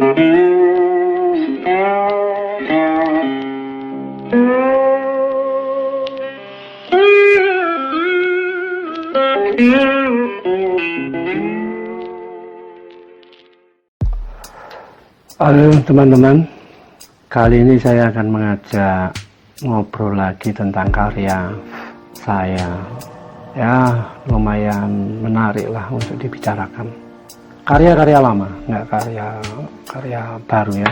Halo teman-teman, kali ini saya akan mengajak ngobrol lagi tentang karya saya. Ya, lumayan menarik lah untuk dibicarakan. Karya-karya lama, nggak karya baru ya.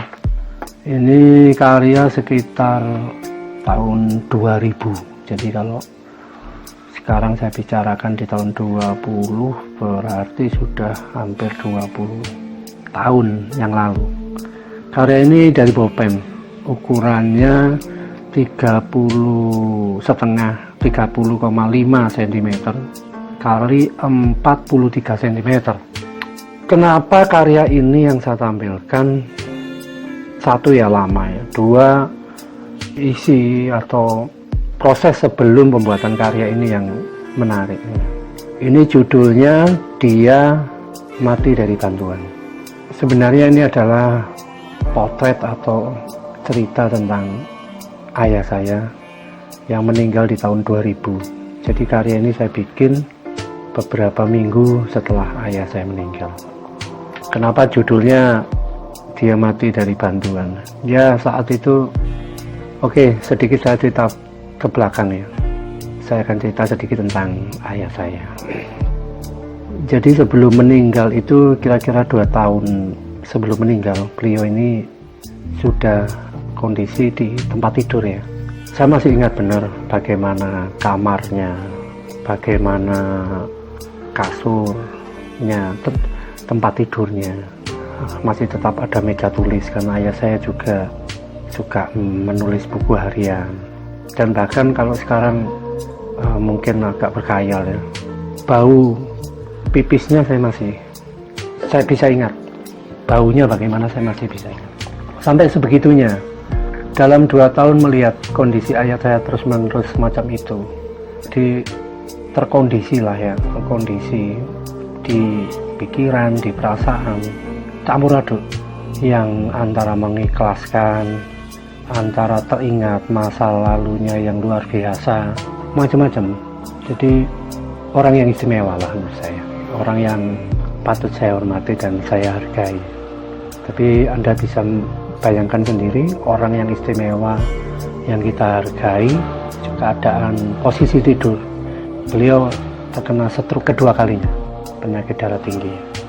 Ini karya sekitar tahun 2000. Jadi kalau sekarang saya bicarakan di tahun 20, berarti sudah hampir 20 tahun yang lalu. Karya ini dari Bopem, ukurannya 30,5 cm kali 43 cm. Kenapa karya ini yang saya tampilkan? Satu ya lama ya, dua isi atau proses sebelum pembuatan karya ini yang menarik. Ini judulnya Dia Mati Dari Bantuan. Sebenarnya ini adalah potret atau cerita tentang ayah saya yang meninggal di tahun 2000. Jadi karya ini saya bikin beberapa minggu setelah ayah saya meninggal. Kenapa judulnya Dia Mati Dari Bantuan? Ya saat itu, sedikit saya cerita ke belakang ya. Saya akan cerita sedikit tentang ayah saya. Jadi sebelum meninggal itu kira-kira 2 tahun sebelum meninggal, beliau ini sudah kondisi di tempat tidur ya. Saya masih ingat benar bagaimana kamarnya, bagaimana kasurnya, tempat tidurnya. Masih tetap ada meja tulis karena ayah saya juga suka menulis buku harian. Dan bahkan kalau sekarang mungkin agak berkhayal ya, bau pipisnya saya bisa ingat. Baunya bagaimana saya masih bisa ingat. Sampai sebegitunya, dalam 2 tahun melihat kondisi ayah saya terus-menerus semacam itu, terkondisi di pikiran, di perasaan, campur aduk, yang antara mengikhlaskan, antara teringat masa lalunya yang luar biasa, macam-macam. Jadi orang yang istimewa lah menurut saya, orang yang patut saya hormati dan saya hargai. Tapi Anda bisa bayangkan sendiri, orang yang istimewa yang kita hargai, keadaan posisi tidur, beliau terkena stroke kedua kalinya, penyakit darah tinggi.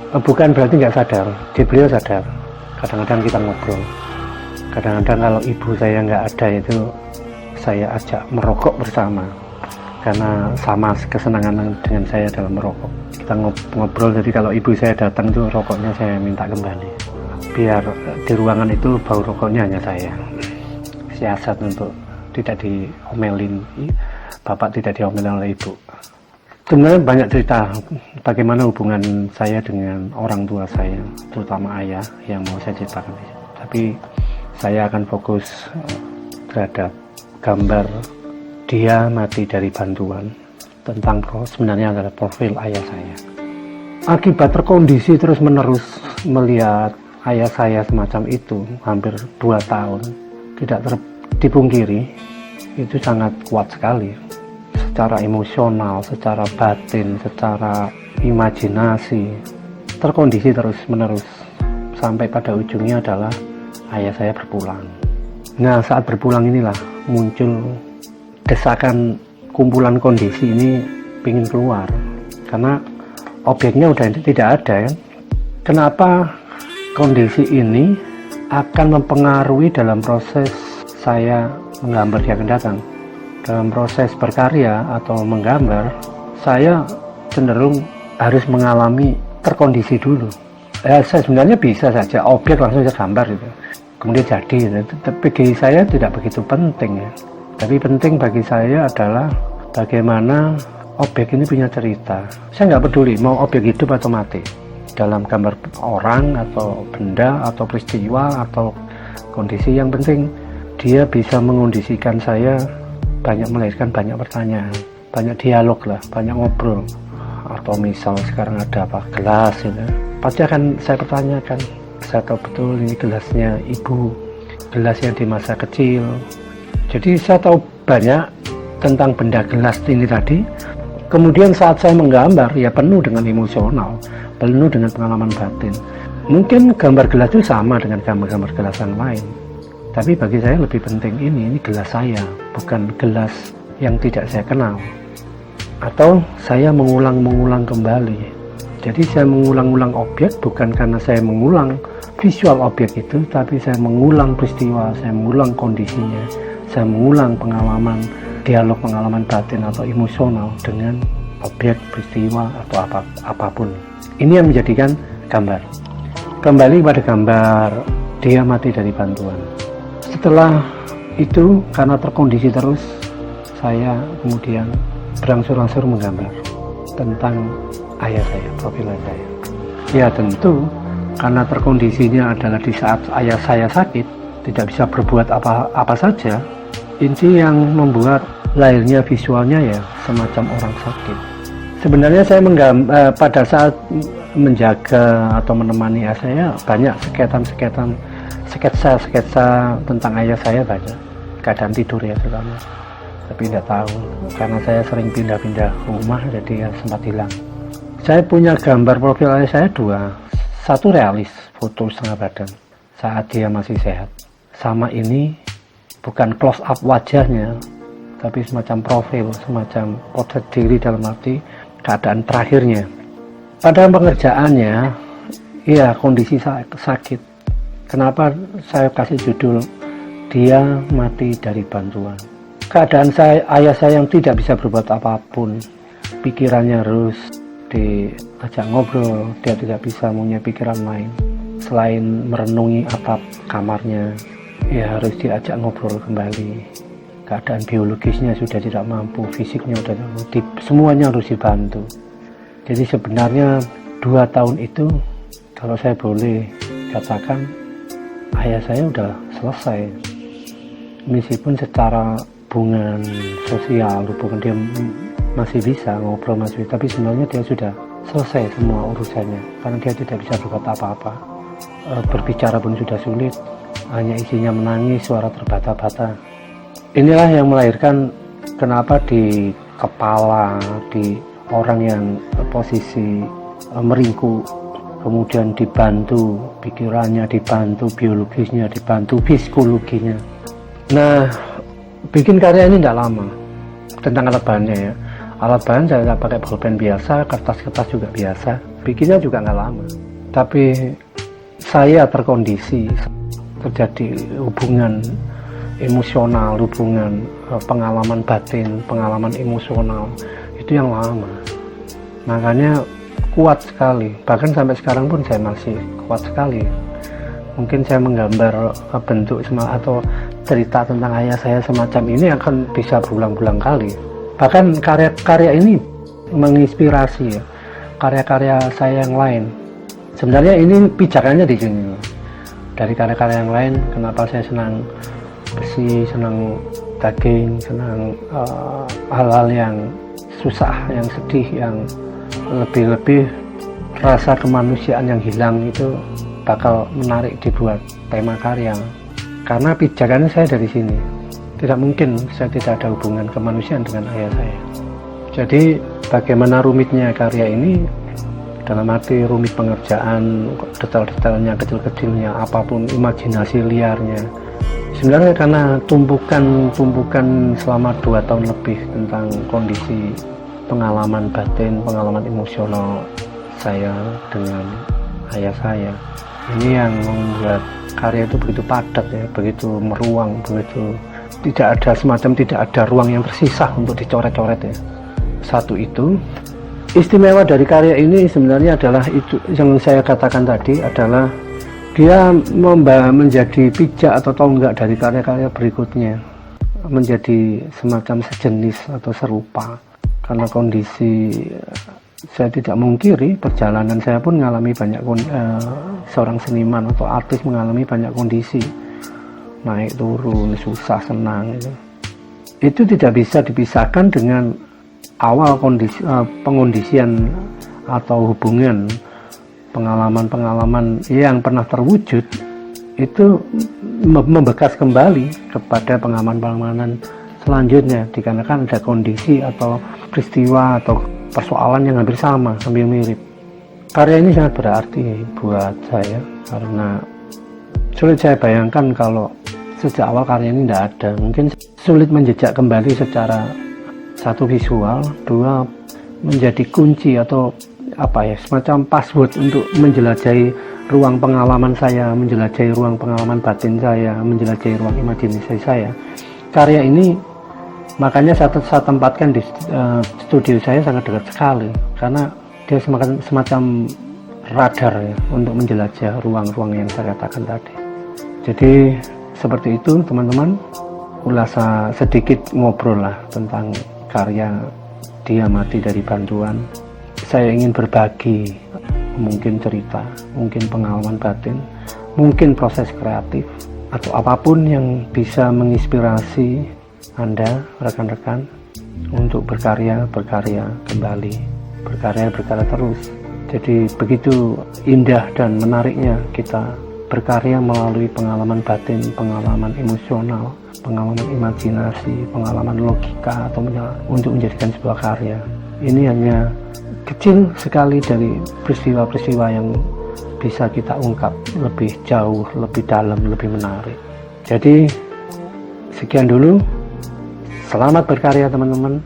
Bukan berarti nggak sadar, beliau sadar. Kadang-kadang kita ngobrol, kadang-kadang kalau ibu saya nggak ada itu saya ajak merokok bersama, karena sama kesenangan dengan saya dalam merokok. Kita ngobrol, jadi kalau ibu saya datang itu rokoknya saya minta kembali, biar di ruangan itu bau rokoknya hanya saya. Siasat untuk tidak diomelin, bapak tidak diomelin oleh ibu. Sebenarnya banyak cerita bagaimana hubungan saya dengan orang tua saya, terutama ayah, yang mau saya ceritakan. Tapi saya akan fokus terhadap gambar Dia Mati Dari Bantuan, tentang sebenarnya adalah profil ayah saya. Akibat terkondisi terus-menerus melihat ayah saya semacam itu hampir 2 tahun, tidak dipungkiri itu sangat kuat sekali secara emosional, secara batin, secara imajinasi, terkondisi terus-menerus sampai pada ujungnya adalah ayah saya berpulang. Nah, saat berpulang inilah muncul desakan kumpulan kondisi ini pingin keluar, karena objeknya udah tidak ada kan. Kenapa kondisi ini akan mempengaruhi dalam proses saya menggambar di akan datang? Dalam proses berkarya atau menggambar, saya cenderung harus mengalami terkondisi dulu. Saya sebenarnya bisa saja objek langsung saya gambar gitu, kemudian jadi gitu. Tapi bagi saya tidak begitu penting ya. Tapi penting bagi saya adalah bagaimana objek ini punya cerita. Saya nggak peduli mau objek hidup atau mati, dalam gambar orang atau benda atau peristiwa atau kondisi, yang penting dia bisa mengondisikan saya melahirkan banyak pertanyaan, banyak dialog lah, banyak ngobrol. Atau misal sekarang ada gelas gitu, pasti akan saya pertanyakan, Saya tahu betul ini gelasnya ibu, gelasnya di masa kecil. Jadi saya tahu banyak tentang benda gelas ini tadi. Kemudian saat saya menggambar, ya penuh dengan emosional, penuh dengan pengalaman batin. Mungkin gambar gelas itu sama dengan gambar-gambar gelas yang lain, tapi bagi saya lebih penting ini gelas saya, bukan gelas yang tidak saya kenal. Atau saya mengulang-mengulang kembali. Jadi saya mengulang-ulang objek bukan karena saya mengulang visual objek itu, tapi saya mengulang peristiwa, saya mengulang kondisinya, saya mengulang pengalaman, dialog pengalaman batin atau emosional dengan objek, peristiwa, atau apapun. Ini yang menjadikan gambar. Kembali pada gambar, dia mati dari bantuan. Setelah itu, karena terkondisi terus, saya kemudian berangsur-angsur menggambar tentang ayah saya, profil ayah saya. Ya tentu, karena terkondisinya adalah di saat ayah saya sakit, tidak bisa berbuat apa saja. Ini yang membuat lahirnya visualnya ya semacam orang sakit. Sebenarnya saya pada saat menjaga atau menemani ayah saya, banyak sketsa tentang ayah saya banyak. Keadaan tidur ya terutama. Tapi tidak tahu, karena saya sering pindah-pindah rumah, jadi ya sempat hilang. Saya punya gambar profil ayah saya dua. Satu realis, foto setengah badan saat dia masih sehat. Sama ini bukan close up wajahnya, tapi semacam profil, semacam potret diri dalam arti keadaan terakhirnya. Pada pengerjaannya, ya kondisi sakit. Kenapa saya kasih judul dia mati dari bantuan? Keadaan ayah saya yang tidak bisa berbuat apapun, pikirannya harus diajak ngobrol, dia tidak bisa punya pikiran lain selain merenungi atap kamarnya. Ya harus diajak ngobrol kembali. Keadaan biologisnya sudah tidak mampu, fisiknya sudah tidak mampu, semuanya harus dibantu. Jadi sebenarnya 2 tahun itu, kalau saya boleh katakan, ayah saya sudah selesai. Meskipun secara hubungan sosial, hubungan dia masih bisa ngobrol, tapi sebenarnya dia sudah selesai semua urusannya, karena dia tidak bisa berbuat apa-apa. Berbicara pun sudah sulit, hanya isinya menangis, suara terbata-bata. Inilah yang melahirkan kenapa di kepala, di orang yang posisi meringkuk, kemudian dibantu pikirannya, dibantu biologisnya, dibantu psikologinya. Nah, bikin karya ini tidak lama. Tentang alat bahannya ya, alat bahan saya pakai pulpen biasa, kertas-kertas juga biasa, bikinnya juga nggak lama. Tapi saya terkondisi, terjadi hubungan emosional, hubungan pengalaman batin, pengalaman emosional, itu yang lama. Makanya kuat sekali, bahkan sampai sekarang pun saya masih kuat sekali. Mungkin saya menggambar bentuk atau cerita tentang ayah saya semacam ini akan bisa berulang-ulang kali. Bahkan karya-karya ini menginspirasi ya, karya-karya saya yang lain. Sebenarnya ini pijakannya di sini. Dari karya-karya yang lain, kenapa saya senang besi, senang daging, senang hal-hal yang susah, yang sedih, yang lebih-lebih rasa kemanusiaan yang hilang itu bakal menarik dibuat tema karya. Karena pijakannya saya dari sini. Tidak mungkin saya tidak ada hubungan kemanusiaan dengan ayah saya. Jadi bagaimana rumitnya karya ini, dalam arti rumit pengerjaan, detail-detailnya, kecil-kecilnya, apapun, imajinasi liarnya. Sebenarnya karena tumpukan selama 2 tahun lebih tentang kondisi pengalaman batin, pengalaman emosional saya dengan ayah saya. Ini yang membuat karya itu begitu padat ya, begitu meruang, begitu tidak ada ruang yang tersisa untuk dicoret-coret ya. Satu itu. Istimewa dari karya ini sebenarnya adalah itu yang saya katakan tadi, adalah dia menjadi pijak atau tonggak dari karya-karya berikutnya, menjadi semacam sejenis atau serupa. Karena kondisi, saya tidak mengkiri, perjalanan saya pun mengalami banyak seorang seniman atau artis mengalami banyak kondisi, naik turun, susah senang. Itu tidak bisa dipisahkan dengan awal pengondisian atau hubungan pengalaman-pengalaman yang pernah terwujud itu membekas kembali kepada pengalaman-pengalaman selanjutnya, dikarenakan ada kondisi atau peristiwa atau persoalan yang hampir sama, hampir mirip. Karya ini sangat berarti buat saya karena sulit saya bayangkan kalau sejak awal karya ini tidak ada. Mungkin sulit menjejak kembali secara satu visual, dua menjadi kunci atau semacam password untuk menjelajahi ruang pengalaman saya, menjelajahi ruang pengalaman batin saya, menjelajahi ruang imajinasi saya. Karya ini makanya saya tempatkan di studio saya sangat dekat sekali karena dia semacam radar ya, untuk menjelajah ruang-ruang yang saya katakan tadi. Jadi seperti itu teman-teman, ulasan sedikit ngobrol lah tentang karya Dia Mati Dari Bantuan. Saya ingin berbagi mungkin cerita, mungkin pengalaman batin, mungkin proses kreatif, atau apapun yang bisa menginspirasi Anda, rekan-rekan, untuk berkarya kembali, berkarya terus. Jadi begitu indah dan menariknya kita berkarya melalui pengalaman batin, pengalaman emosional, pengalaman imajinasi, pengalaman logika, atau untuk menjadikan sebuah karya. Ini hanya kecil sekali dari peristiwa-peristiwa yang bisa kita ungkap lebih jauh, lebih dalam, lebih menarik. Jadi sekian dulu. Selamat berkarya teman-teman.